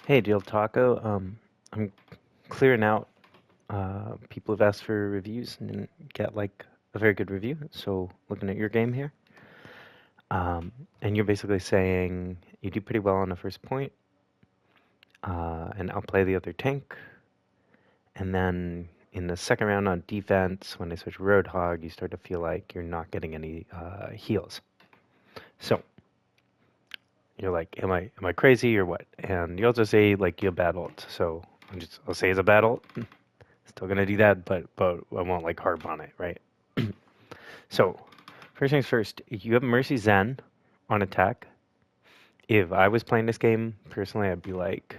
Hey, Deal Taco. I'm clearing out people who've asked for reviews and didn't get like a very good review. So looking at your game here, and you're basically saying you do pretty well on the first point, and outplay the other tank, and then in the second round on defense, when they switch Roadhog, you start to feel like you're not getting any heals. So you're like, am I crazy or what? And you also say like you have bad ult. So I'll say it's a bad ult. Still gonna do that, but I won't like harp on it, right? So, first things first, you have Mercy Zen on attack. If I was playing this game personally, I'd be like,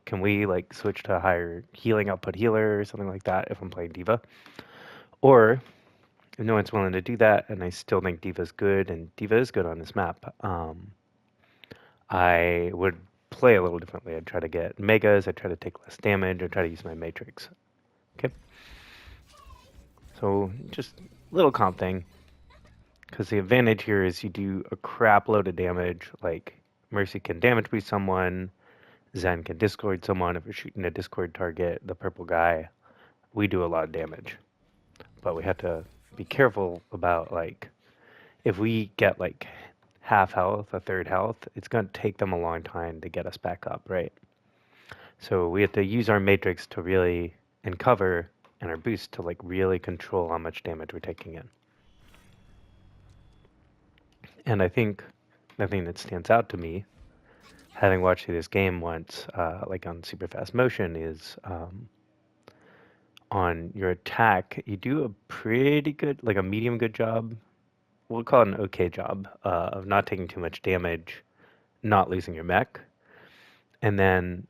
can we like switch to a higher healing output healer or something like that if I'm playing Diva? Or if no one's willing to do that, and I still think Diva's good, and Diva is good on this map, I would play a little differently. I'd try to get megas. I'd try to take less damage. I'd try to use my matrix. Okay. So just a little comp thing. Because the advantage here is you do a crap load of damage. Like, Mercy can damage boost someone, Zen can discord someone. If you're shooting a discord target, the purple guy, we do a lot of damage. But we have to be careful about, like, if we get, like, half health, a third health, it's going to take them a long time to get us back up, right? So we have to use our matrix to really, and cover, and our boost to, like, really control how much damage we're taking in. And I think the thing that stands out to me, having watched through this game once, like on super fast motion, is on your attack, you do a pretty good, like a medium good job. We'll call it an okay job of not taking too much damage, not losing your mech. And then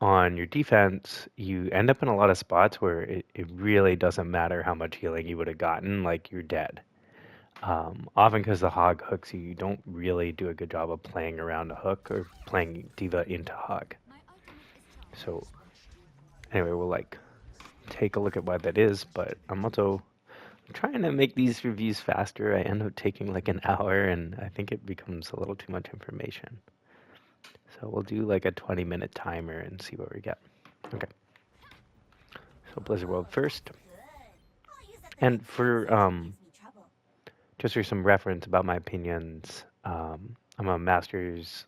on your defense, you end up in a lot of spots where it really doesn't matter how much healing you would have gotten, like you're dead. Often because the hog hooks you, you don't really do a good job of playing around a hook or playing Diva into hog. So anyway, we'll like take a look at why that is, but I'm also trying to make these reviews faster. I end up taking like an hour and I think it becomes a little too much information. So we'll do like a 20-minute timer and see what we get. Okay. So Blizzard World first. And for just for some reference about my opinions, I'm a masters,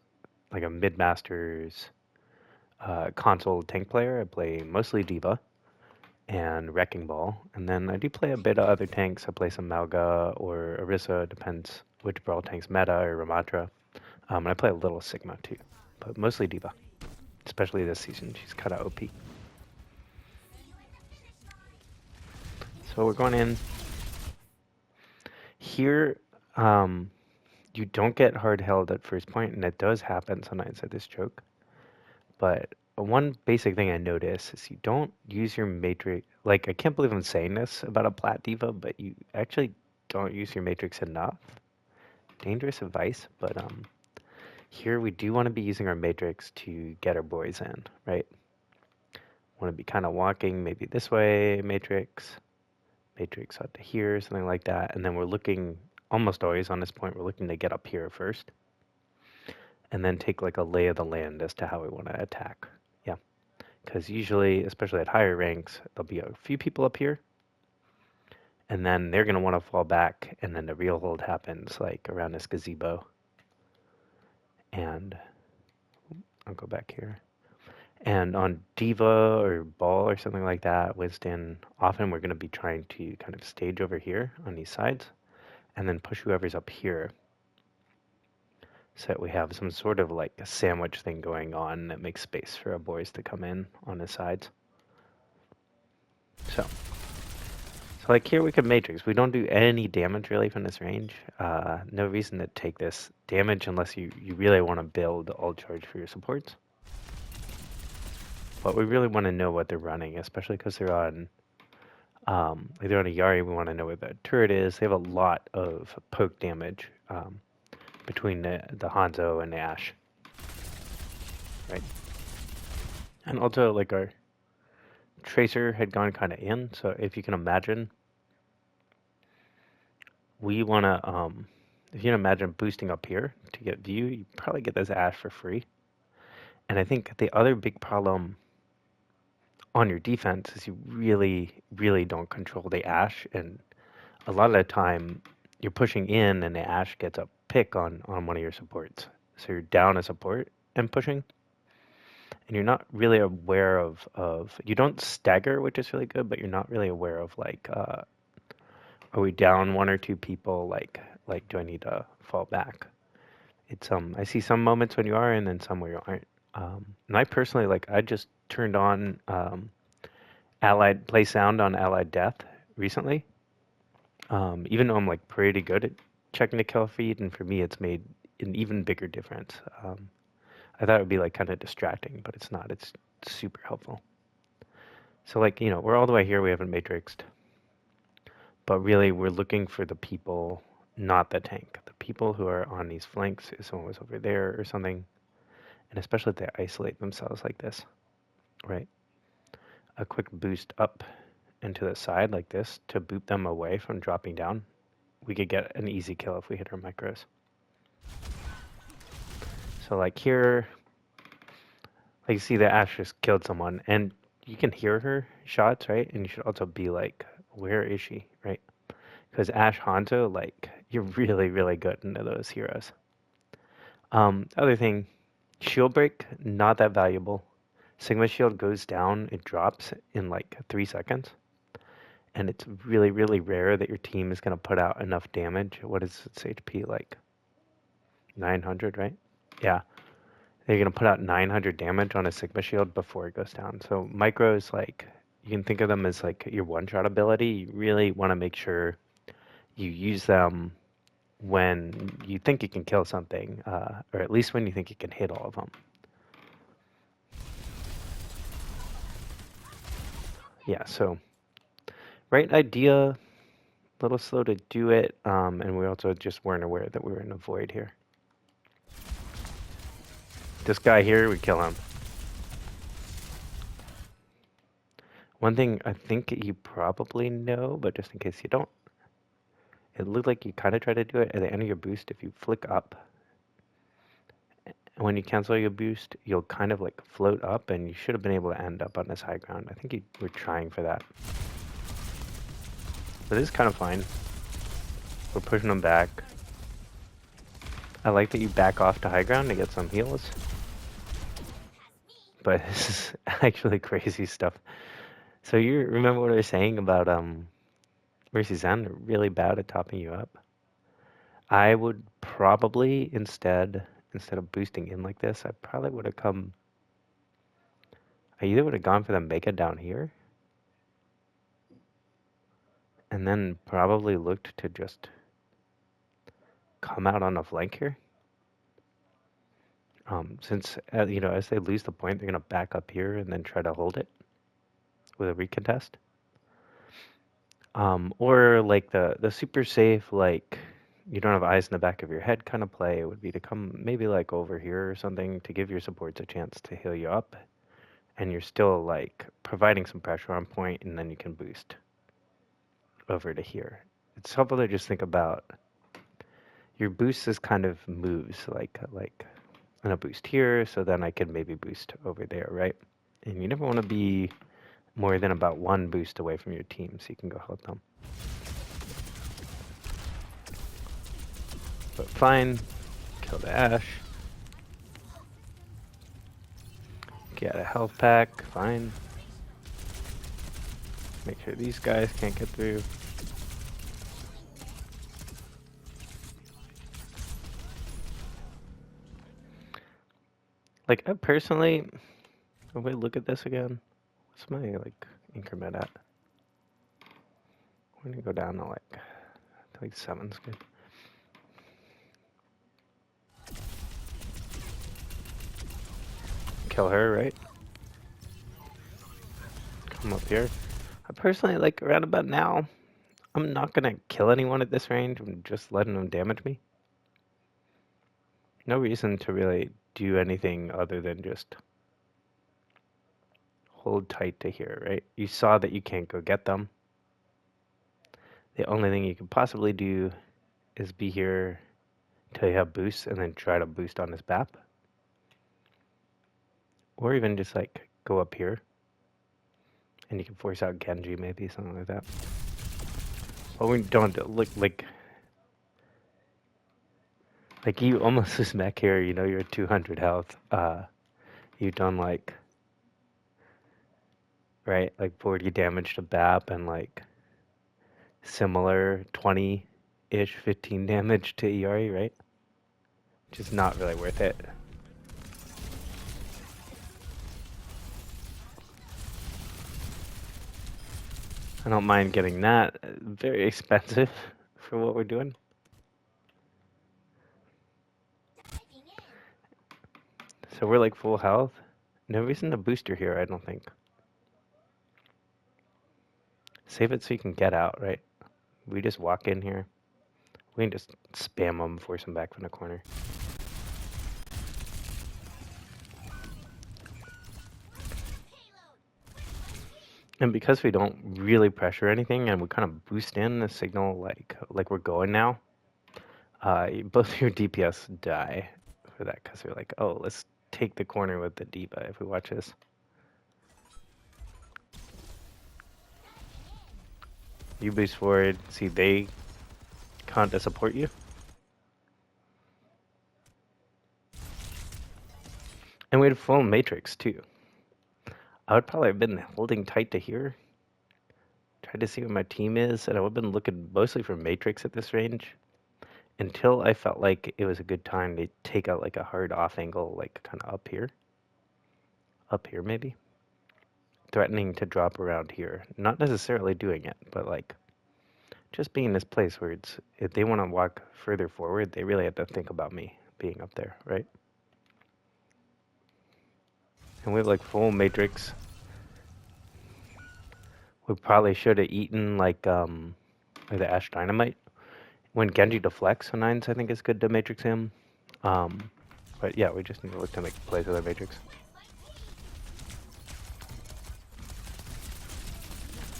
like a mid-masters console tank player. I play mostly Diva and Wrecking Ball, and then I do play a bit of other tanks. I play some Malga or Orisa, depends which Brawl tank's meta, or Ramatra. And I play a little Sigma too, but mostly Diva, especially this season. She's kind of OP. So we're going in. Here, you don't get hard held at first point, and it does happen sometimes at this choke. But one basic thing I notice is you don't use your matrix. Like, I can't believe I'm saying this about a Plat Diva, but you actually don't use your matrix enough. Dangerous advice, but here we do want to be using our matrix to get our boys in, right? Want to be kind of walking maybe this way, matrix out to here, something like that. And then we're looking, almost always on this point, we're looking to get up here first. And then take like a lay of the land as to how we want to attack. Yeah. Because usually, especially at higher ranks, there'll be a few people up here. And then they're going to want to fall back. And then the real hold happens like around this gazebo. And I'll go back here. And on Diva or Ball or something like that, Winston, often we're going to be trying to kind of stage over here on these sides. And then push whoever's up here. So that we have some sort of like a sandwich thing going on that makes space for our boys to come in on the sides. So like here we could matrix. We don't do any damage really from this range. No reason to take this damage unless you really want to build ult charge for your supports. But we really want to know what they're running, especially because they're on a Yari. We want to know where the turret is. They have a lot of poke damage between the Hanzo and the Ashe. Right? And also, like, our Tracer had gone kind of in, so if you can imagine, we want to, if you can imagine boosting up here to get view, you probably get this Ashe for free. And I think the other big problem on your defense is you really, really don't control the Ashe, and a lot of the time you're pushing in and the Ashe gets a pick on one of your supports. So you're down a support and pushing, and you're not really aware of you don't stagger, which is really good, but you're not really aware of like are we down one or two people, like do I need to fall back? It's I see some moments when you are and then some where you aren't. And I personally like I just turned on allied play sound on allied death recently. Even though I'm like pretty good at checking the kill feed, and for me it's made an even bigger difference. I thought it would be like kind of distracting, but it's not. It's super helpful. So like, we're all the way here, we haven't matrixed. But really we're looking for the people, not the tank. The people who are on these flanks, if someone was over there or something, and especially if they isolate themselves like this, right? A quick boost up into the side like this to boot them away from dropping down. We could get an easy kill if we hit our micros. So like here, like you see the Ashe just killed someone, and you can hear her shots, right? And you should also be like, where is she, right? Because Ashe Hanzo, like, you're really, really good into those heroes. Other thing, shield break, not that valuable. Sigma shield goes down, it drops in like 3 seconds. And it's really, really rare that your team is going to put out enough damage. What is its HP like? 900, right? Yeah. They're going to put out 900 damage on a Sigma shield before it goes down. So micros, like, you can think of them as like your one-shot ability. You really want to make sure you use them when you think you can kill something, or at least when you think you can hit all of them. Yeah, so right idea, a little slow to do it, and we also just weren't aware that we were in a void here. This guy here, we kill him. One thing I think you probably know, but just in case you don't, it looked like you kind of try to do it at the end of your boost. If you flick up, and when you cancel your boost, you'll kind of like float up, and you should have been able to end up on this high ground. I think you were trying for that. But this is kind of fine. We're pushing them back. I like that you back off to high ground to get some heals. But this is actually crazy stuff. So you remember what I was saying about Mercy Zen really bad at topping you up? I would probably instead of boosting in like this, I probably would have I either would have gone for the Mega down here, and then probably looked to just come out on a flank here. Since, as they lose the point, they're going to back up here and then try to hold it with a recontest. Or like the super safe, like you don't have eyes in the back of your head kind of play would be to come maybe like over here or something to give your supports a chance to heal you up. And you're still like providing some pressure on point, and then you can boost over to here. It's helpful to just think about your boost as kind of moves, like I'm gonna boost here, so then I can maybe boost over there, right? And you never want to be more than about one boost away from your team, so you can go help them. But fine, kill the Ashe. Get a health pack, fine. Make sure these guys can't get through. Like, I personally, if we look at this again, what's my, like, increment at? We're gonna go down to, like 7's good. Kill her, right? Come up here. I personally, like, around about now, I'm not gonna kill anyone at this range. I'm just letting them damage me. No reason to really do anything other than just hold tight to here, right? You saw that you can't go get them. The only thing you could possibly do is be here until you have boosts and then try to boost on this BAP. Or even just like go up here. And you can force out Genji maybe, something like that. But we don't look like you almost lose mech here, you know you're at 200 health. You've done like, right, like 40 damage to BAP and like similar 20-ish, 15 damage to ERE, right? Which is not really worth it. I don't mind getting that. Very expensive for what we're doing. So we're like full health. No reason to booster here, I don't think. Save it so you can get out, right? We just walk in here. We can just spam them, force them back from the corner. And because we don't really pressure anything and we kind of boost in the signal like we're going now, both your DPS die for that because they're like, oh, let's take the corner with the D.Va if we watch this. You boost forward, see they can't support you. And we had full matrix too. I would probably have been holding tight to here. Tried to see where my team is, and I would have been looking mostly for matrix at this range. Until I felt like it was a good time to take out like a hard off angle, like kind of up here. Up here maybe. Threatening to drop around here. Not necessarily doing it, but like just being in this place where it's, if they want to walk further forward, they really have to think about me being up there, right? And we have like full matrix. We probably should have eaten like the Ashe Dynamite. When Genji deflects on 9s, I think it's good to matrix him. But yeah, we just need to look to make plays with our matrix.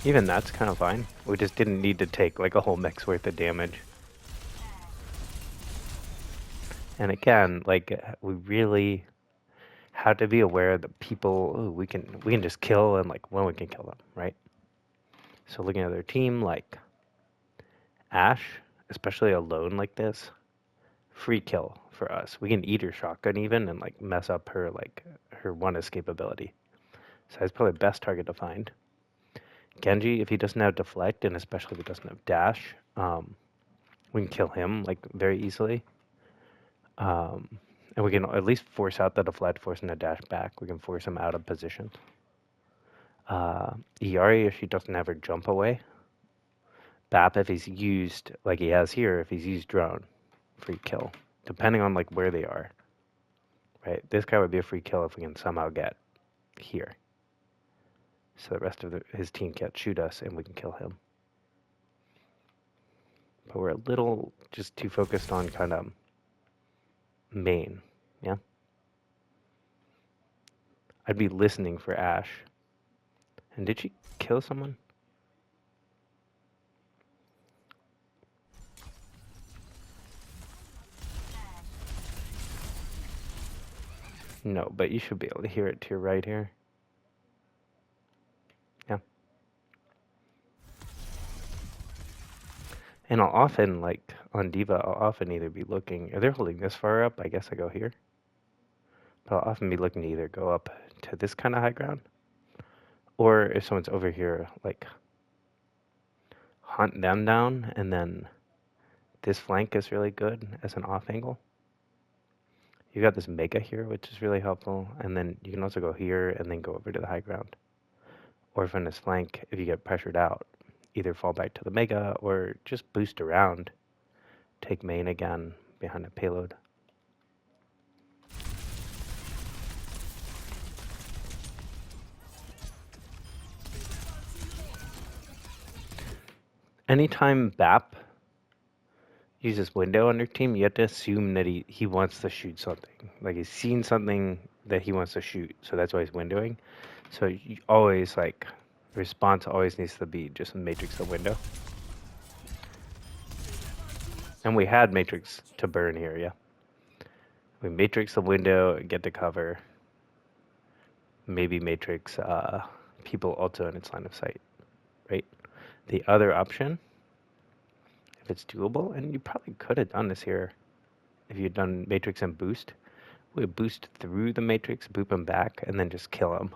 Even that's kind of fine. We just didn't need to take like a whole mech's worth of damage. And again, like we really have to be aware that people, ooh, we can just kill and like when we can kill them, right? So looking at their team, like Ashe, especially alone like this, free kill for us. We can eat her shotgun even and like mess up her like her one escapability. So that's probably the best target to find. Genji, if he doesn't have deflect, and especially if he doesn't have dash, we can kill him like very easily. And we can at least force out the deflect, force him to dash back. We can force him out of position. Iari, if she doesn't have her jump away. BAP, if he's used, like he has here, if he's used drone, free kill. Depending on like where they are. Right? This guy would be a free kill if we can somehow get here. So the rest of his team can't shoot us and we can kill him. But we're a little just too focused on kind of main, yeah? I'd be listening for Ashe. And did she kill someone? No, but you should be able to hear it to your right here. Yeah. And I'll often, like, on D.Va, I'll often either be looking, if they're holding this far up, I guess I go here. But I'll often be looking to either go up to this kind of high ground, or if someone's over here, like, hunt them down, and then this flank is really good as an off angle. You got this mega here, which is really helpful, and then you can also go here and then go over to the high ground. Or from this flank, if you get pressured out, either fall back to the mega or just boost around, take main again behind a payload. Anytime BAP uses window on your team, you have to assume that he wants to shoot something. Like he's seen something that he wants to shoot, so that's why he's windowing. So you always, like, response always needs to be just matrix the window. And we had matrix to burn here, yeah. We matrix the window, get to cover. maybe Matrix people also in its line of sight, right? The other option, if it's doable, and you probably could have done this here if you'd done Matrix and boost, we would boost through the Matrix, boop him back, and then just kill him.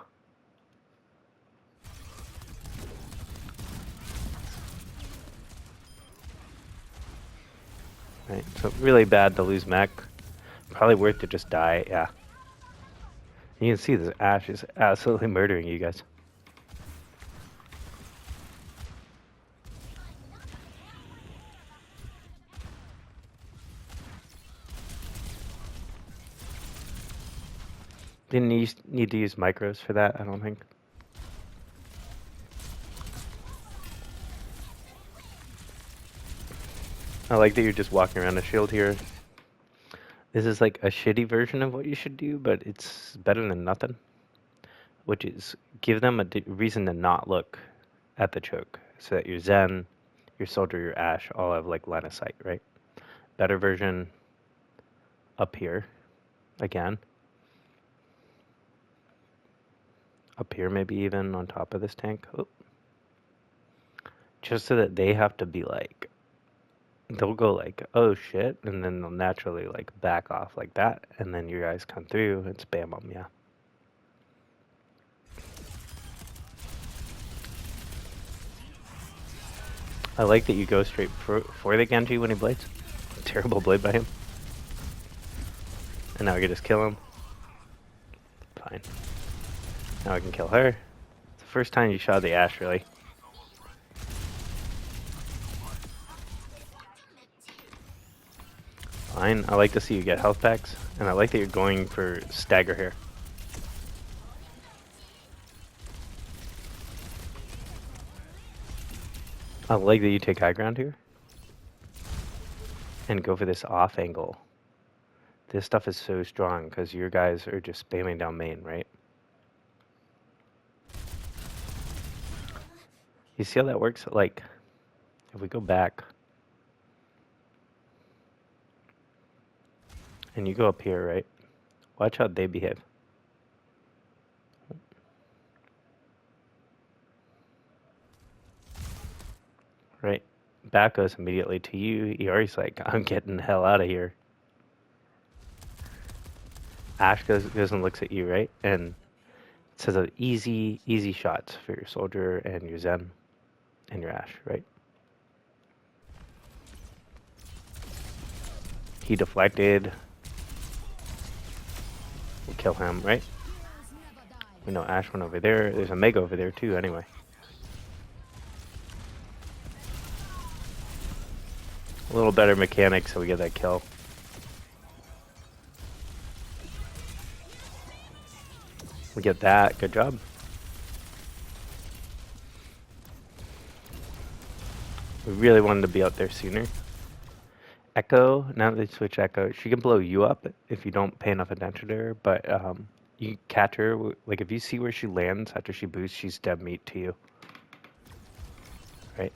Right, so really bad to lose mech. Probably worth to just die, yeah. You can see this Ashe is absolutely murdering you guys. Didn't need to use micros for that, I don't think. I like that you're just walking around a shield here. This is like a shitty version of what you should do, but it's better than nothing. Which is give them a reason to not look at the choke, so that your Zen, your Soldier, your Ashe all have like line of sight, right? Better version up here, again. Up here, maybe even on top of this tank. Oh. Just so that they have to be like, they'll go like, oh shit, and then they'll naturally like back off like that, and then your guys come through and spam them, yeah. I like that you go straight for the Genji when he blades. Terrible blade by him. And now I can just kill him. Fine. Now I can kill her. It's the first time you shot the Ashe, really. Fine. I like to see you get health packs, and I like that you're going for stagger here. I like that you take high ground here. And go for this off angle. This stuff is so strong because your guys are just spamming down main, right? You see how that works? Like, if we go back, and you go up here, right? Watch how they behave. Right? Back goes immediately to you. Iori's like, I'm getting the hell out of here. Ashe goes and looks at you, right? And it says easy shots for your Soldier and your Zen and your Ashe, right? He deflected. We'll kill him, right? We know Ashe went over there. There's a Mega over there too, anyway. A little better mechanics so we get that kill. We get that. Good job. We really wanted to be out there sooner. Echo, now that they switch Echo, she can blow you up if you don't pay enough attention to her, but you catch her, like if you see where she lands after she boosts, she's dead meat to you. Right?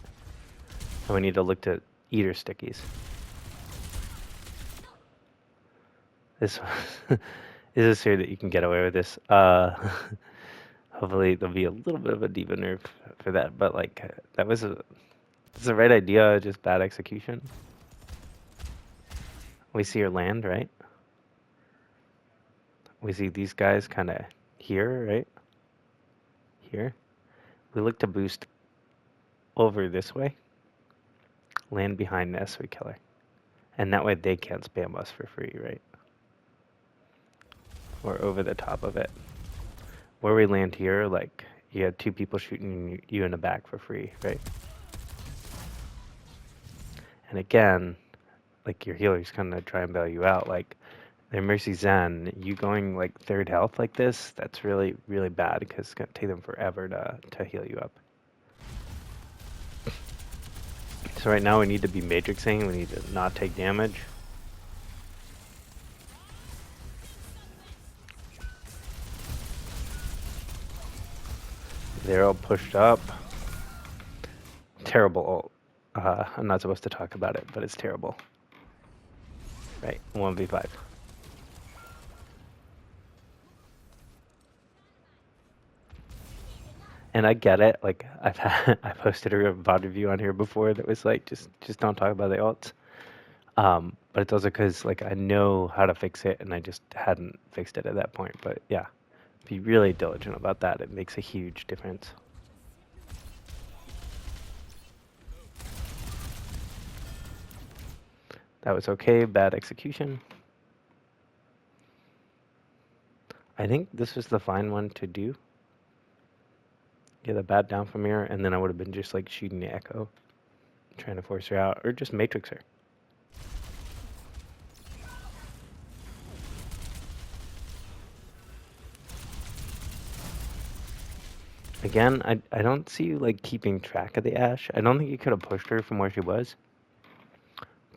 And we need to look to eat her stickies. This is this here that you can get away with this. Hopefully there'll be a little bit of a diva nerf for that, but like that was it's the right idea, just bad execution. We see her land, right? We see these guys kind of here, right? Here. We look to boost over this way. Land behind this, we kill her. And that way they can't spam us for free, right? Or over the top of it. Where we land here, like, you had two people shooting you in the back for free, right? And again, like, your healer's gonna try and bail you out. Like, their Mercy Zen, you going, like, third health like this, that's really, really bad because it's gonna take them forever to heal you up. So right now we need to be matrixing, we need to not take damage. They're all pushed up. Terrible ult. I'm not supposed to talk about it, but it's terrible. Right, 1v5. And I get it. Like I posted a VOD review on here before that was like, just don't talk about the alts. But it's also because like I know how to fix it, and I just hadn't fixed it at that point. But yeah, be really diligent about that. It makes a huge difference. That was okay. Bad execution. I think this was the fine one to do. Get the bat down from here, and then I would have been just like shooting the echo, trying to force her out, or just matrix her. Again, I don't see you like keeping track of the Ashe. I don't think you could have pushed her from where she was,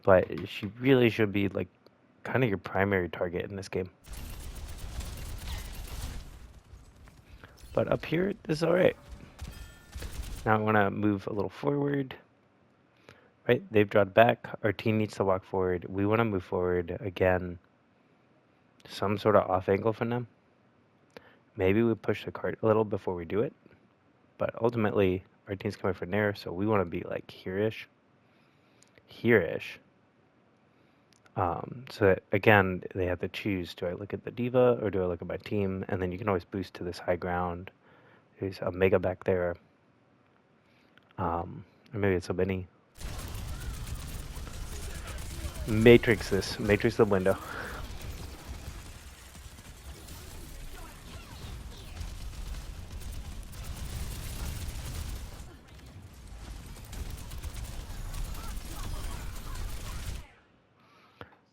but she really should be like kind of your primary target in this game. But up here, this is all right. Now I want to move a little forward. Right, they've drawn back. Our team needs to walk forward. We want to move forward again. Some sort of off angle from them. Maybe we push the cart a little before we do it. But ultimately, our team's coming from there, so we want to be like here-ish. Here-ish. So that, again, they have to choose, do I look at the diva or do I look at my team? And then you can always boost to this high ground. There's a mega back there. Or maybe it's a mini. Matrix this. Matrix the window.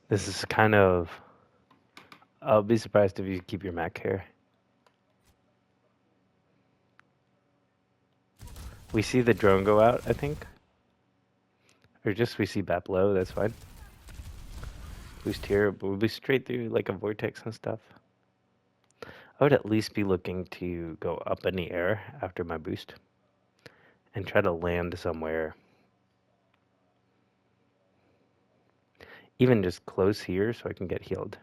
This is kind of... I'll be surprised if you keep your Mac here. We see the drone go out, I think. Or just we see Bap low, that's fine. Boost here, but we'll be straight through like a vortex and stuff. I would at least be looking to go up in the air after my boost. And try to land somewhere. Even just close here so I can get healed.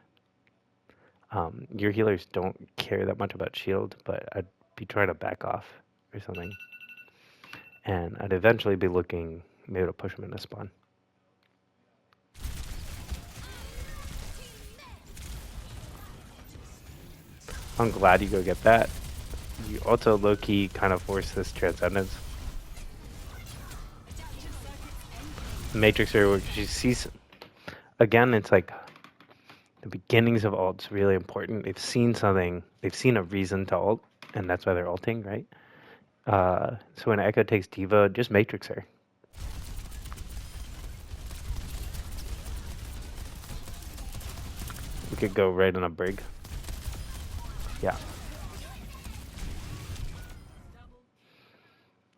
Your healers don't care that much about shield, but I'd be trying to back off or something. And I'd eventually be looking maybe to push them into spawn. I'm glad you go get that. You also low-key kind of force this transcendence. Matrix here, where she sees... Again, it's like the beginnings of ult's really important. They've seen something, they've seen a reason to ult, and that's why they're ulting, right? So when Echo takes Diva, just Matrix her. We could go right on a brig. Yeah.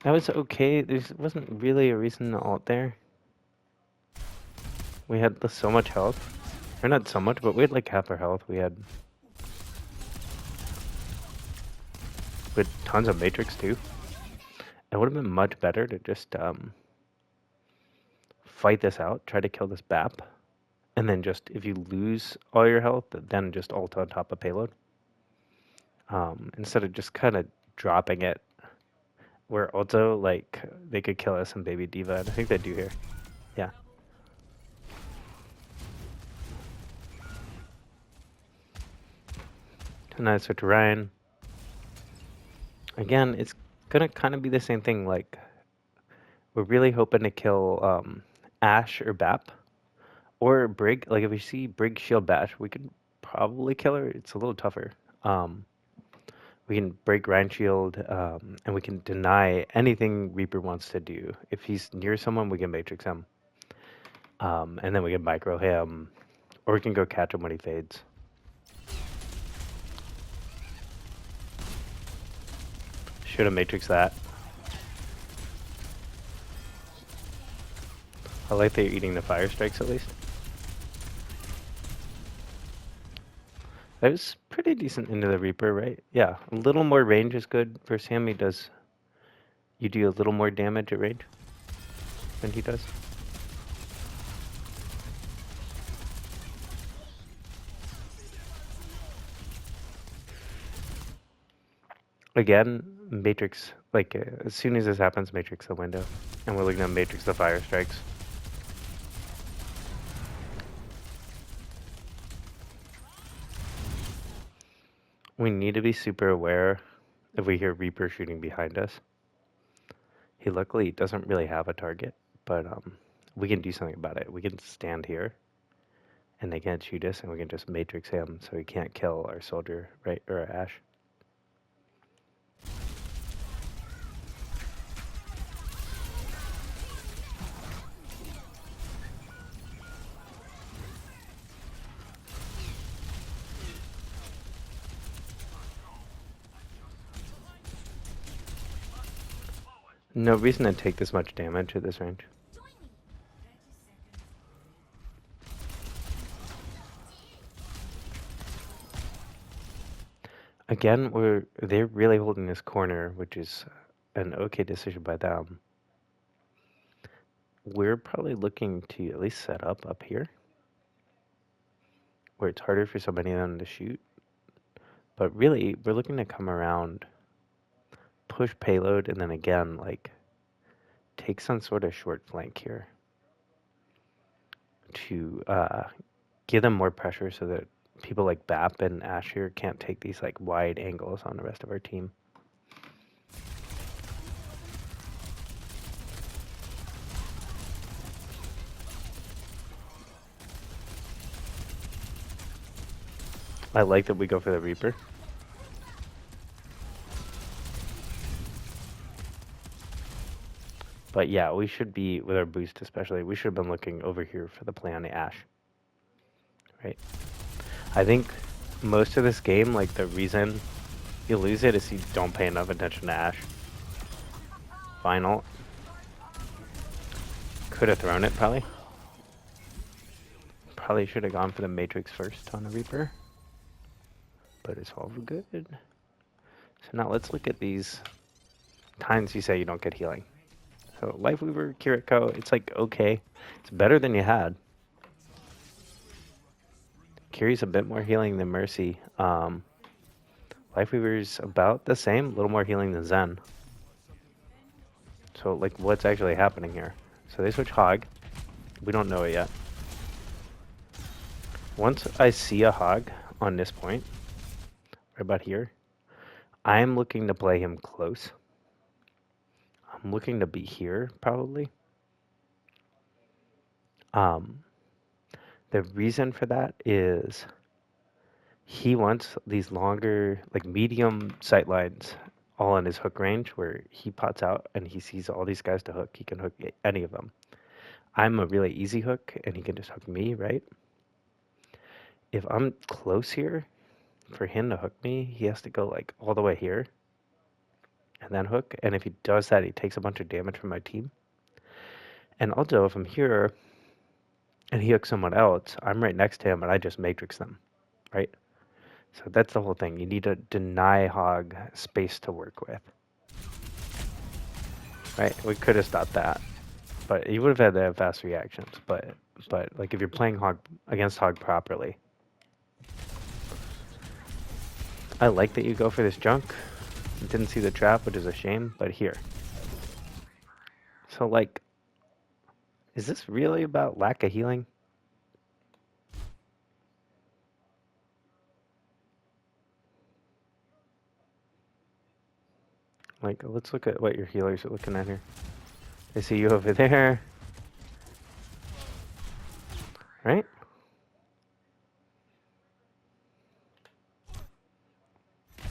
That was okay. There wasn't really a reason to ult there. We had so much health. Or not so much, but we had like half our health. We had tons of Matrix too. It would have been much better to just fight this out, try to kill this BAP, and then just, if you lose all your health, then just ult on top of payload. Instead of just kind of dropping it, where also, like, they could kill us and Baby Diva, and I think they do here. Yeah. And I switch to Ryan. Again, it's gonna kind of be the same thing, like, we're really hoping to kill Ashe or BAP. Or Brig. Like, if we see Brig shield bash, we could probably kill her. It's a little tougher. We can break Ryan shield, and we can deny anything Reaper wants to do. If he's near someone, we can matrix him. And then we can micro him, or we can go catch him when he fades. Should have matrixed that. I like that you're eating the fire strikes at least. That was pretty decent into the Reaper, right? Yeah, a little more range is good for Sam. You do a little more damage at range than he does. Again, Matrix, like, as soon as this happens, Matrix the window. And we're looking at Matrix the fire strikes. We need to be super aware if we hear Reaper shooting behind us. He luckily doesn't really have a target, but we can do something about it. We can stand here, and they can't shoot us, and we can just Matrix him so he can't kill our soldier, right, or our Ashe. No reason to take this much damage at this range. Again, they're really holding this corner, which is an okay decision by them. We're probably looking to at least set up here, where it's harder for so many of them to shoot. But really, we're looking to come around, push payload, and then again, like, take some sort of short flank here to give them more pressure so that people like BAP and Ashe here can't take these like wide angles on the rest of our team. I like that we go for the Reaper. But yeah, we should be, with our boost especially, we should have been looking over here for the play on the Ashe. Right? I think most of this game, like, the reason you lose it is you don't pay enough attention to Ashe. Final. Could have thrown it, probably. Probably should have gone for the Matrix first on the Reaper. But it's all good. So now let's look at these times you say you don't get healing. So Lifeweaver, Kiriko, it's like okay. It's better than you had. Kiri's a bit more healing than Mercy. Lifeweaver's about the same, a little more healing than Zen. So like what's actually happening here? So they switch Hog. We don't know it yet. Once I see a Hog on this point, right about here, I'm looking to play him close. I'm looking to be here, probably. The reason for that is he wants these longer, like medium sight lines all in his hook range where he pots out and he sees all these guys to hook. He can hook any of them. I'm a really easy hook and he can just hook me, right? If I'm close here, for him to hook me, he has to go like all the way here and then hook. And if he does that, he takes a bunch of damage from my team. And also, if I'm here and he hooks someone else, I'm right next to him and I just matrix them, right? So that's the whole thing. You need to deny Hog space to work with. Right? We could have stopped that. But you would have had to have fast reactions. But like if you're playing Hog against Hog properly. I like that you go for this junk. Didn't see the trap, which is a shame, but here. So like, is this really about lack of healing? Like, let's look at what your healers are looking at here. I see you over there. Right?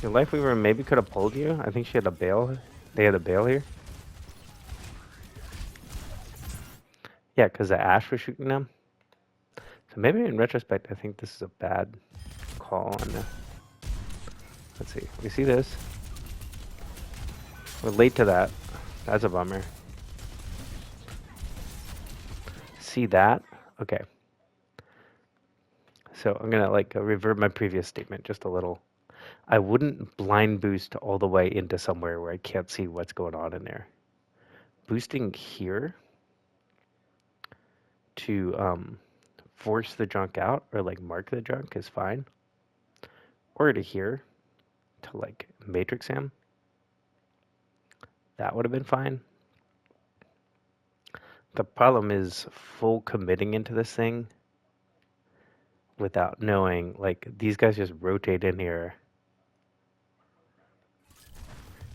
Your Lifeweaver maybe could have pulled you. I think she had a bail. They had a bail here. Yeah, because the Ashe was shooting them. So maybe in retrospect, I think this is a bad call on the... Let's see. We see this. We're late to that. That's a bummer. See that? Okay. So I'm gonna like revert my previous statement just a little. I wouldn't blind boost all the way into somewhere where I can't see what's going on in there. Boosting here to force the junk out or like mark the junk is fine. Or to here to like matrix him that would have been fine. The problem is full committing into this thing without knowing, like, these guys just rotate in here.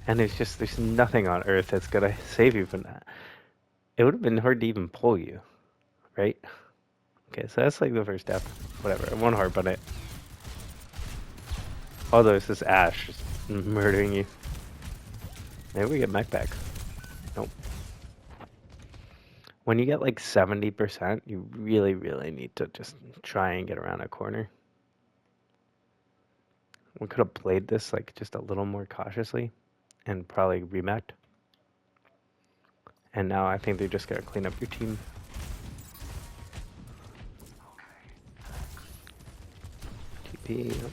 And there's nothing on earth that's gonna save you from that. It would have been hard to even pull you, right? Okay, so that's like the first step. Whatever, I won't harp on it. Although it's this Ashe just murdering you. Maybe we get mech back. Nope. When you get like 70%, you really, really need to just try and get around a corner. We could have played this like just a little more cautiously and probably remeched. And now I think they're just gonna clean up your team. TP. Yep.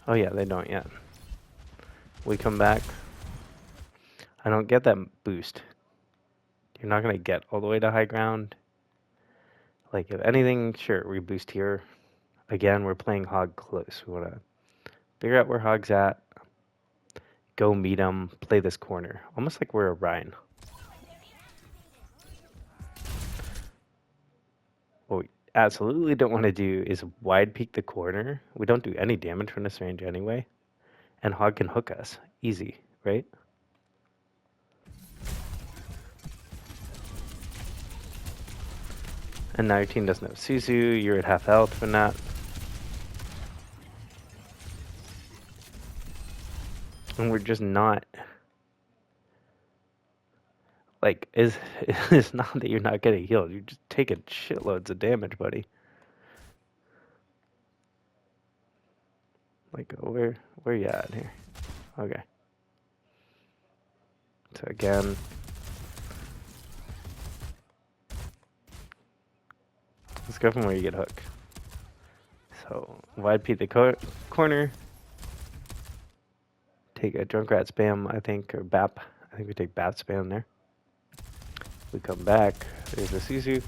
Oh yeah, they don't yet. We come back. I don't get that boost. You're not gonna get all the way to high ground. Like if anything, sure, we boost here. Again, we're playing Hog close. We wanna figure out where Hog's at. Go meet him. Play this corner, almost like we're a Rhine. What we absolutely don't want to do is wide peek the corner. We don't do any damage from this range anyway. And Hog can hook us. Easy, right? And now your team doesn't have Suzu. You're at half health from that. And we're just not... Like, it's not that you're not getting healed. You're just taking shitloads of damage, buddy. Like, where you at here? Okay. So again... Let's go from where you get hooked. So, wide peek the corner. Take a Junkrat spam, I think, or BAP. I think we take BAP spam there. We come back. There's a Suzu.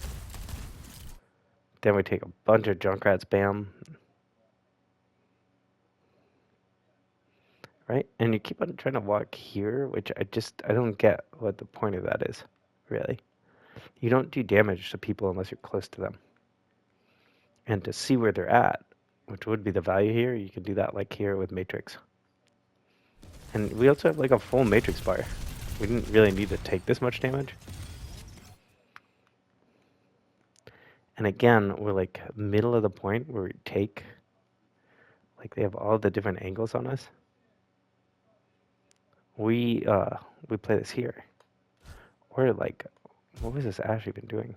Then we take a bunch of Junkrat spam. Right? And you keep on trying to walk here, which I don't get what the point of that is, really. You don't do damage to people unless you're close to them. And to see where they're at, which would be the value here, you can do that like here with Matrix. And we also have like a full Matrix bar. We didn't really need to take this much damage. And again, we're like middle of the point where we take, like they have all the different angles on us. We play this here. Or like, what was this Ashe been doing?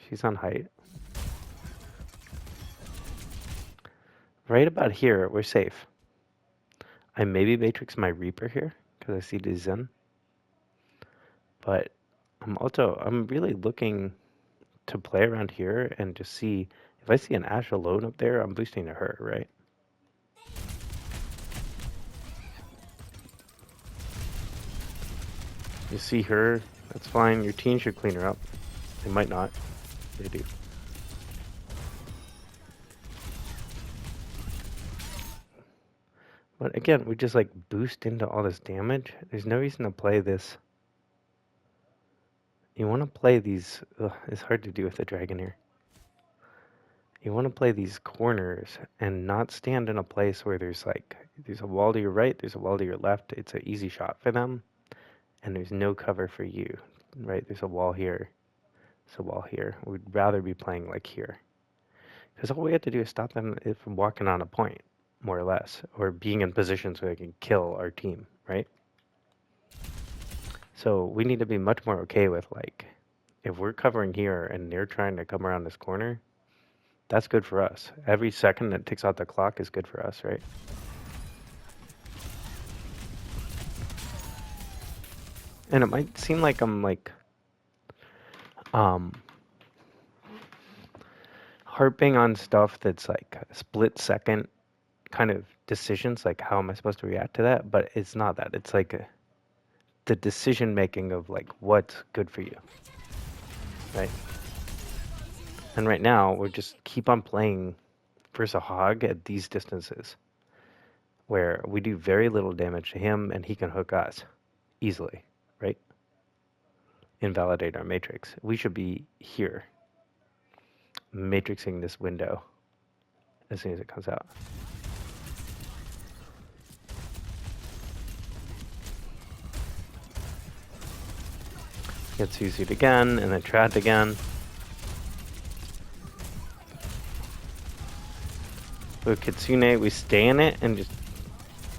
She's on height. Right about here, we're safe. I maybe Matrix my Reaper here, because I see the Zen. But I'm really looking to play around here and just see, if I see an Ashe alone up there, I'm boosting to her, right? You see her, that's fine. Your team should clean her up. They might not. They do. But again, we just like boost into all this damage. There's no reason to play this. You want to play these... it's hard to do with the dragon here. You want to play these corners and not stand in a place where there's like... There's a wall to your right, there's a wall to your left. It's an easy shot for them. And there's no cover for you, right? There's a wall here. There's a wall here. We'd rather be playing like here. Because all we have to do is stop them from walking on a point, more or less. Or being in positions where they can kill our team, right? So we need to be much more okay with, like, if we're covering here and they're trying to come around this corner, that's good for us. Every second that ticks out the clock is good for us, right? And it might seem like I'm, like, harping on stuff that's, like, split-second kind of decisions, like, how am I supposed to react to that? But it's not that. It's, like, the decision-making of, like, what's good for you, right? And right now, we're just keep on playing versus a hog at these distances, where we do very little damage to him and he can hook us easily, right? Invalidate our matrix. We should be here, matrixing this window as soon as it comes out. Get Suzu'd again, and then trapped again. With Kitsune, we stay in it and just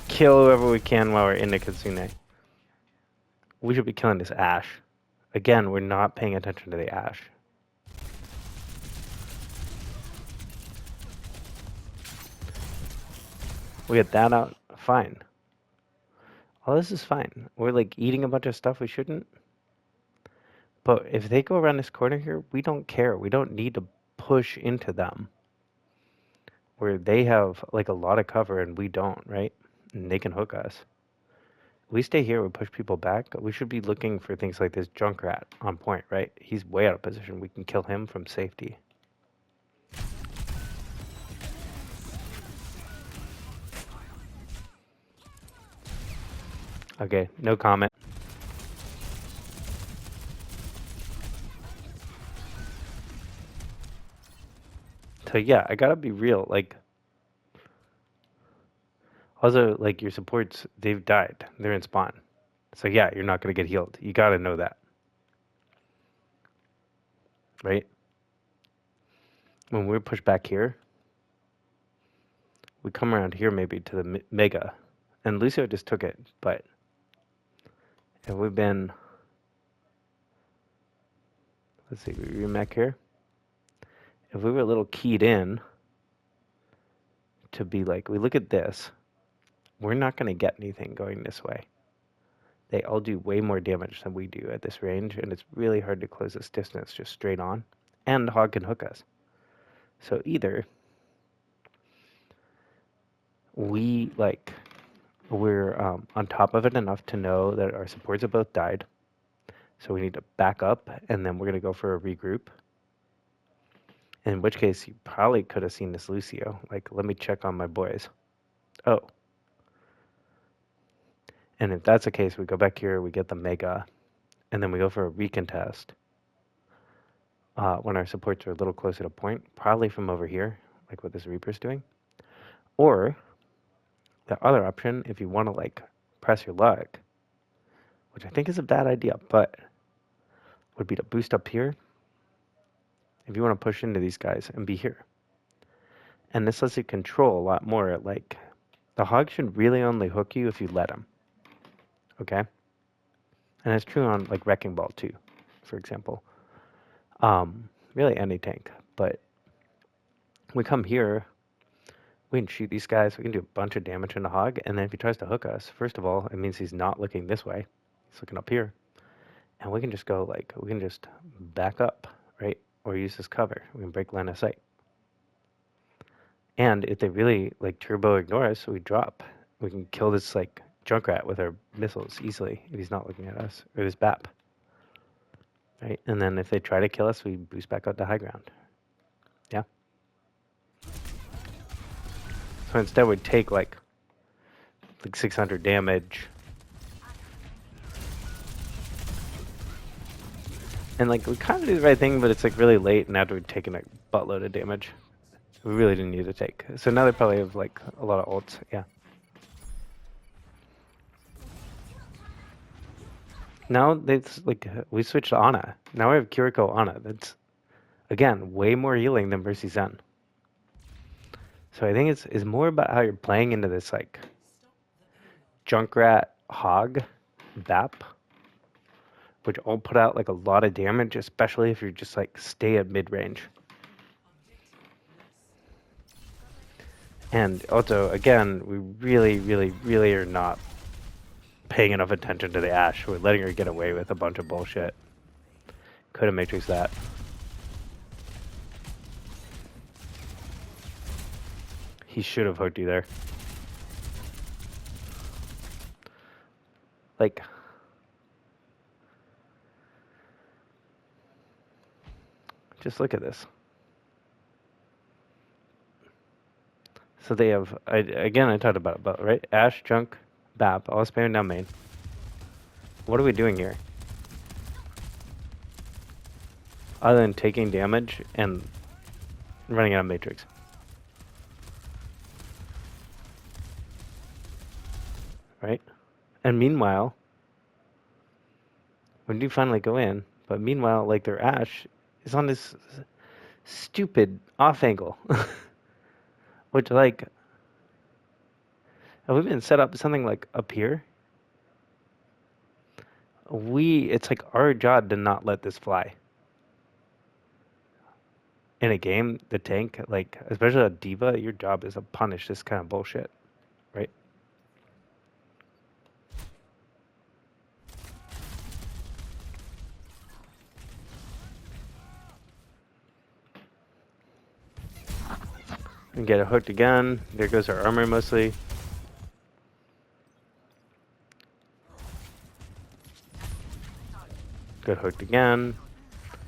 kill whoever we can while we're in the Kitsune. We should be killing this Ashe. Again, we're not paying attention to the Ashe. We get that out, fine. All this is fine. We're like eating a bunch of stuff we shouldn't. But if they go around this corner here, we don't care. We don't need to push into them. Where they have like a lot of cover and we don't, right? And they can hook us. We stay here, we push people back. We should be looking for things like this Junkrat on point, right? He's way out of position. We can kill him from safety. Okay, no comment. So yeah, I gotta be real. Like, also, like your supports, they've died. They're in spawn. So yeah, you're not gonna get healed. You gotta know that, right? When we push back here, we come around here maybe to the Mega, and Lucio just took it. But if we've been, let's see, we remech here. If we were a little keyed in to be like, we look at this, we're not going to get anything going this way. They all do way more damage than we do at this range, and it's really hard to close this distance just straight on. And the hog can hook us. So either we, like, we're on top of it enough to know that our supports have both died, so we need to back up, and then we're going to go for a regroup. In which case, you probably could have seen this Lucio. Like, let me check on my boys. Oh. And if that's the case, we go back here, we get the Mega, and then we go for a recontest when our supports are a little closer to point, probably from over here, like what this Reaper's doing. Or, the other option, if you want to, like, press your luck, which I think is a bad idea, but would be to boost up here if you want to push into these guys and be here. And this lets you control a lot more. Like, the hog should really only hook you if you let him. Okay? And it's true on, like, Wrecking Ball, too, for example. Really any tank. But we come here, we can shoot these guys, we can do a bunch of damage in the hog, and then if he tries to hook us, first of all, it means he's not looking this way. He's looking up here. And we can just go, like, we can just back up, right? Or use this cover. We can break line of sight. And if they really, like, turbo ignore us, we drop. We can kill this, like, Junkrat with our missiles easily if he's not looking at us. Or this BAP. Right? And then if they try to kill us, we boost back out to high ground. Yeah? So instead we'd take, like 600 damage. And, like, we kind of do the right thing, but it's, like, really late, and after we've taken a buttload of damage. We really didn't need to take. So now they probably have, like, a lot of ults. Yeah. Now they've, like, we switched to Ana. Now we have Kiriko Ana. That's, again, way more healing than Mercy Zen. So I think it's more about how you're playing into this, like, Junkrat Hog BAP, which all put out, like, a lot of damage, especially if you're just, like, stay at mid-range. And also, again, we really, really, really are not paying enough attention to the Ashe. We're letting her get away with a bunch of bullshit. Could have matrixed that. He should have hooked you there. Like, just look at this. So they have, again, I talked about it, but right? Ashe, Junk, Bap, all spamming down main. What are we doing here? Other than taking damage and running out of Matrix. Right? And meanwhile, when you finally go in, but meanwhile, like their Ashe is on this stupid off angle. Which, like, have we been set up something like up here? It's like our job to not let this fly. In a game, the tank, like, especially a diva, your job is to punish this kind of bullshit, right? And get it hooked again. There goes our armor mostly. Get hooked again.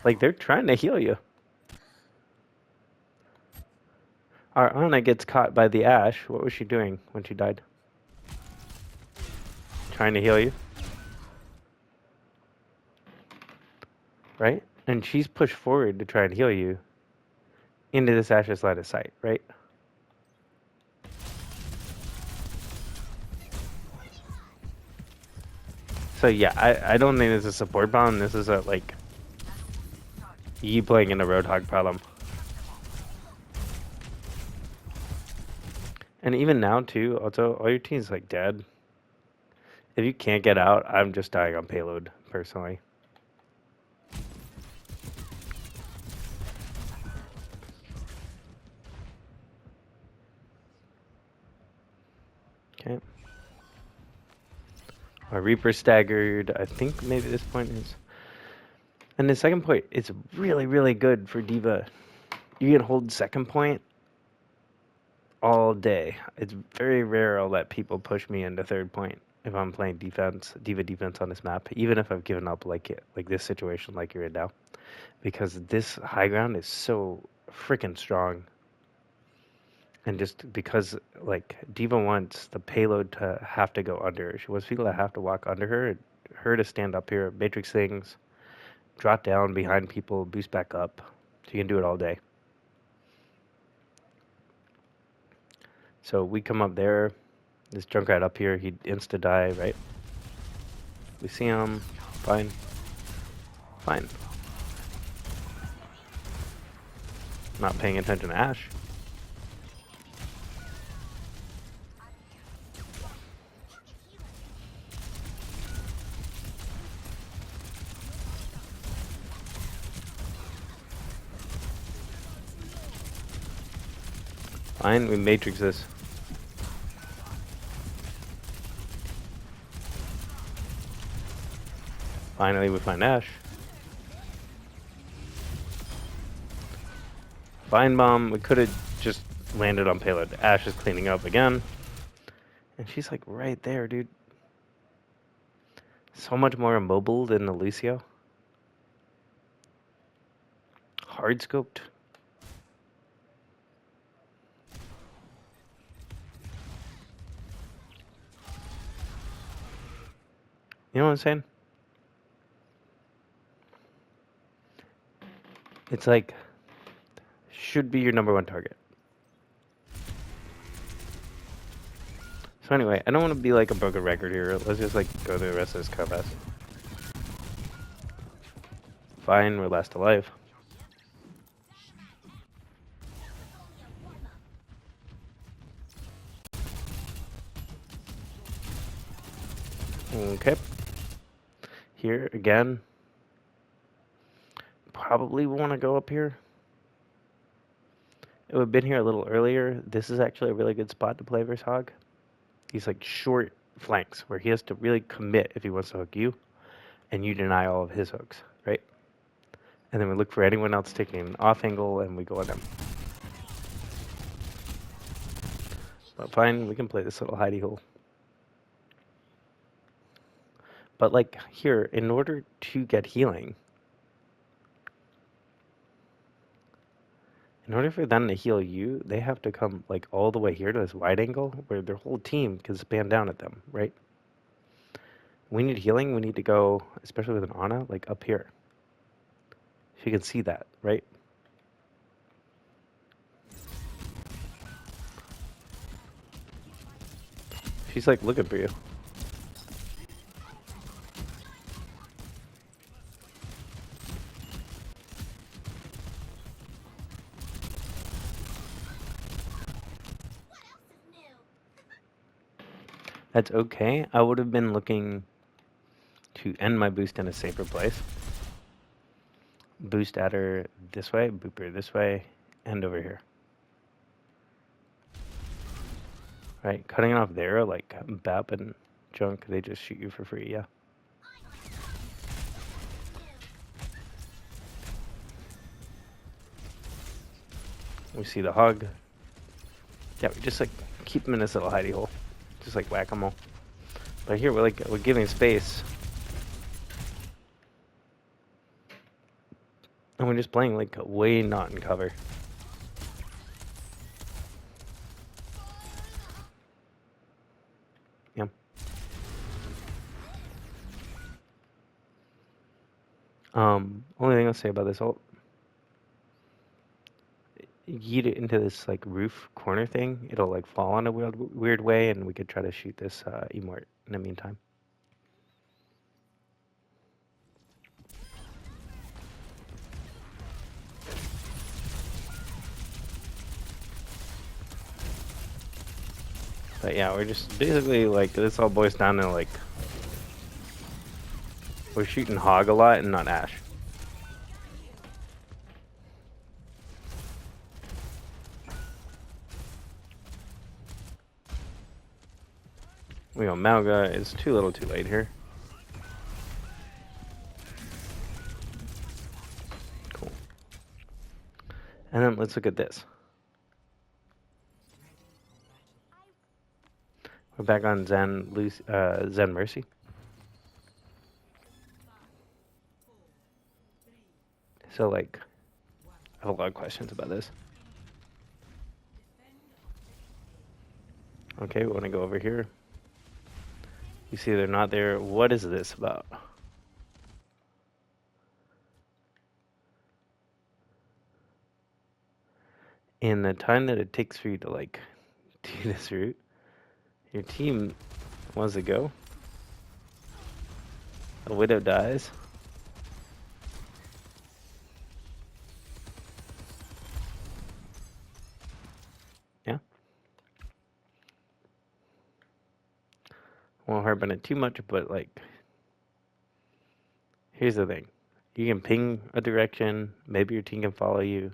Like, they're trying to heal you. Our Ana gets caught by the Ashe. What was she doing when she died? Trying to heal you. Right? And she's pushed forward to try and heal you into this Ashe's line of sight, right? So yeah, I don't think this is a support problem. This is a, like, you playing in a Roadhog problem. And even now, too, also, all your team's, like, dead. If you can't get out, I'm just dying on payload, personally. Okay. My Reaper staggered. I think maybe this point is... And the second point, it's really, really good for D.Va. You can hold second point all day. It's very rare I'll let people push me into third point if I'm playing defense, D.Va defense on this map, even if I've given up like this situation like you're in now. Because this high ground is so freaking strong. And just because, like, D.Va wants the payload to have to go under her. She wants people to have to walk under her, and her to stand up here, matrix things, drop down behind people, boost back up. She can do it all day. So we come up there, this Junkrat up here, he'd insta-die, right? We see him, fine. Fine. Not paying attention to Ashe. Fine, we matrix this. Finally, we find Ashe. Vine bomb, we could have just landed on payload. Ashe is cleaning up again. And she's like right there, dude. So much more immobile than the Lucio. Hard scoped. You know what I'm saying? It's like, should be your number one target. So anyway, I don't want to be like a broken record here. Let's just like go through the rest of this combat. Fine, we're last alive. Okay. Here again. Probably want to go up here. It would have been here a little earlier. This is actually a really good spot to play versus Hog. These like short flanks where he has to really commit if he wants to hook you, and you deny all of his hooks, right? And then we look for anyone else taking an off angle and we go on them. But fine, we can play this little hidey hole. But like here, in order to get healing, In order for them to heal you, they have to come like all the way here to this wide angle where their whole team can span down at them, right? We need healing. We need to go, especially with an Ana, like up here. So you can see that, right? She's like looking for you. That's okay. I would have been looking to end my boost in a safer place. Boost at her this way, boop her this way, and over here. Right, cutting off there, like BAP and junk, they just shoot you for free, yeah. We see the hog. Yeah, we just like keep them in this little hidey hole. Just like whack-a-mole. But here we're giving space. And we're just playing like way not in cover. Yeah. Only thing I'll say about this ult, yeet it into this like roof corner thing. It'll like fall in a weird way, and we could try to shoot this emort in the meantime. But yeah, we're just basically like, this all boils down to like, we're shooting hog a lot and not Ashe. We go, Malga is too little too late here. Cool. And then let's look at this. We're back on Zen Mercy. So like, I have a lot of questions about this. Okay, we want to go over here. You see they're not there. What is this about? In the time that it takes for you to like do this route, your team wants to go. A widow dies. Yeah. Won't harp on it too much, but like, here's the thing. You can ping a direction, maybe your team can follow you.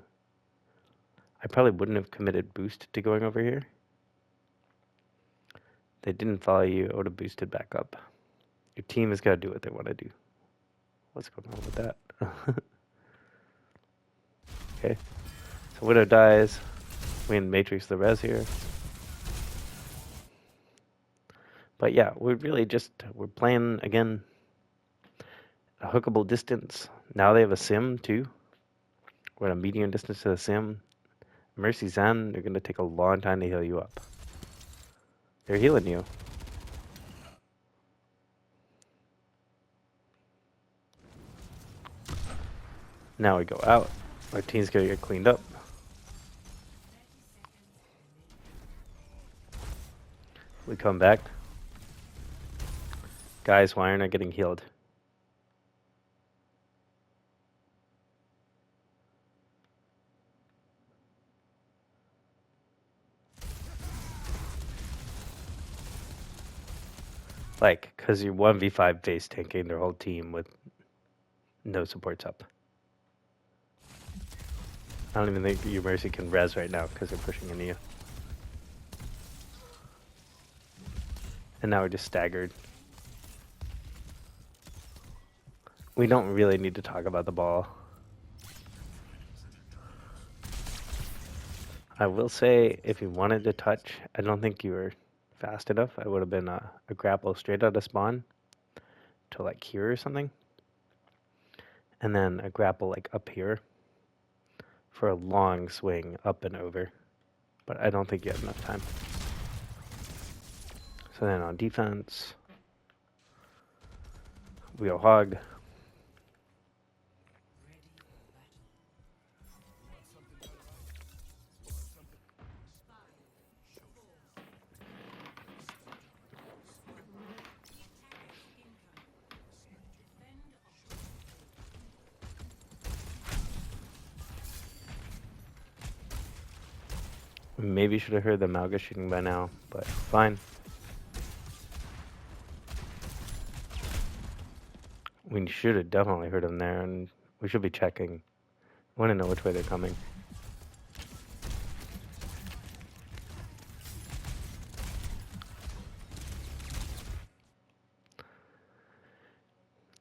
I probably wouldn't have committed boost to going over here. They didn't follow you, I would have boosted back up. Your team has got to do what they want to do. What's going on with that? Okay. So Widow dies. We can Matrix the res here. But yeah, we're playing, again, a hookable distance. Now they have a sim, too. We're at a medium distance to the sim. Mercy Zen, they're going to take a long time to heal you up. They're healing you. Now we go out. Our team's going to get cleaned up. We come back. Guys, why aren't I getting healed? Like, because you're 1v5 face tanking their whole team with no supports up. I don't even think your Mercy can res right now because they're pushing into you. And now we're just staggered. We don't really need to talk about the ball. I will say, if you wanted to touch, I don't think you were fast enough. I would have been a grapple straight out of spawn to like here or something. And then a grapple like up here for a long swing up and over, but I don't think you have enough time. So then on defense, we go hog. Maybe should have heard the Malga shooting by now, but fine. We should have definitely heard him there, and we should be checking. I want to know which way they're coming.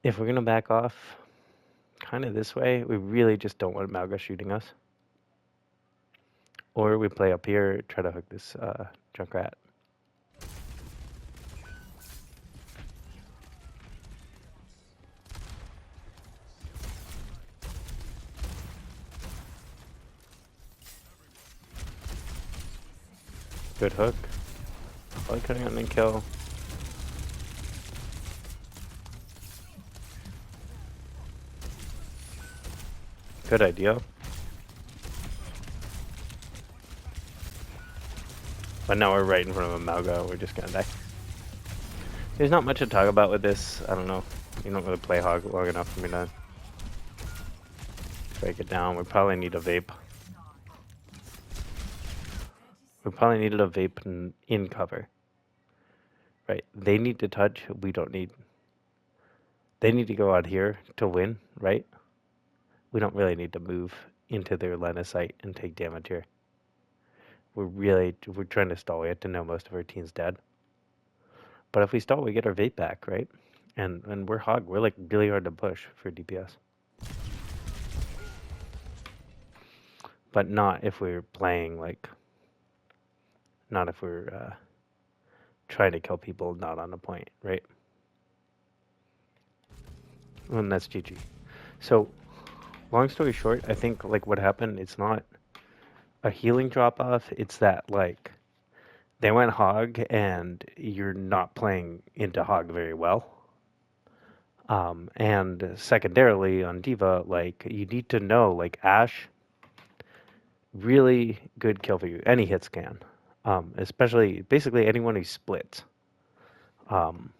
If we're going to back off kind of this way, we really just don't want Malga shooting us. Or we play up here, try to hook this Junkrat. Good hook. Probably cutting on and kill. Good idea. But now we're right in front of a Malga, we're just gonna die. There's not much to talk about with this, I don't know. You don't really play hog long enough for me to break it down. We probably need a vape. We probably needed a vape in cover. Right, they need to touch, we don't need. They need to go out here to win, right? We don't really need to move into their line of sight and take damage here. We're trying to stall. We have to know most of our team's dead. But if we stall, we get our vape back, right? And we're hog. We're like really hard to push for DPS. But not if we're playing like. Not if we're trying to kill people not on a point, right? And that's GG. So, long story short, I think like what happened, it's not a healing drop off. It's that like they went hog and you're not playing into hog very well. And secondarily on Diva, like you need to know like Ashe, really good kill for you. Any hit scan, especially basically anyone who splits. And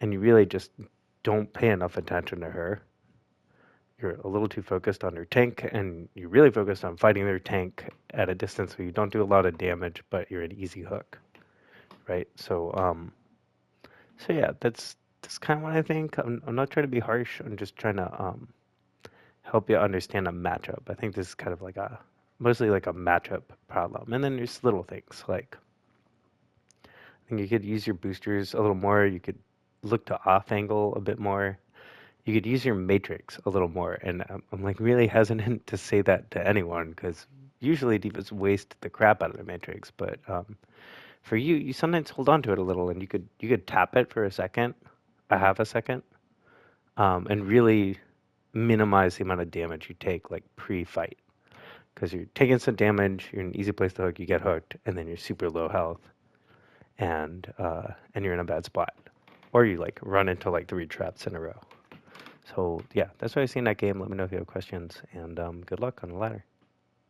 you really just don't pay enough attention to her. You're a little too focused on her tank, and you're really focused on fighting their tank at a distance where you don't do a lot of damage, but you're an easy hook, right? So yeah, that's kind of what I think. I'm not trying to be harsh. I'm just trying to help you understand a matchup. I think this is kind of like mostly like a matchup problem, and then there's little things like I think you could use your boosters a little more. You could look to off angle a bit more. You could use your matrix a little more, and I'm like really hesitant to say that to anyone because usually divas waste the crap out of the matrix, but for you, you sometimes hold on to it a little, and you could tap it for a second, a half a second, and really minimize the amount of damage you take like pre-fight, because you're taking some damage, you're in an easy place to hook, you get hooked, and then you're super low health, and you're in a bad spot, or you like run into like 3 traps in a row. So yeah, that's what I see in that game. Let me know if you have questions, and good luck on the ladder.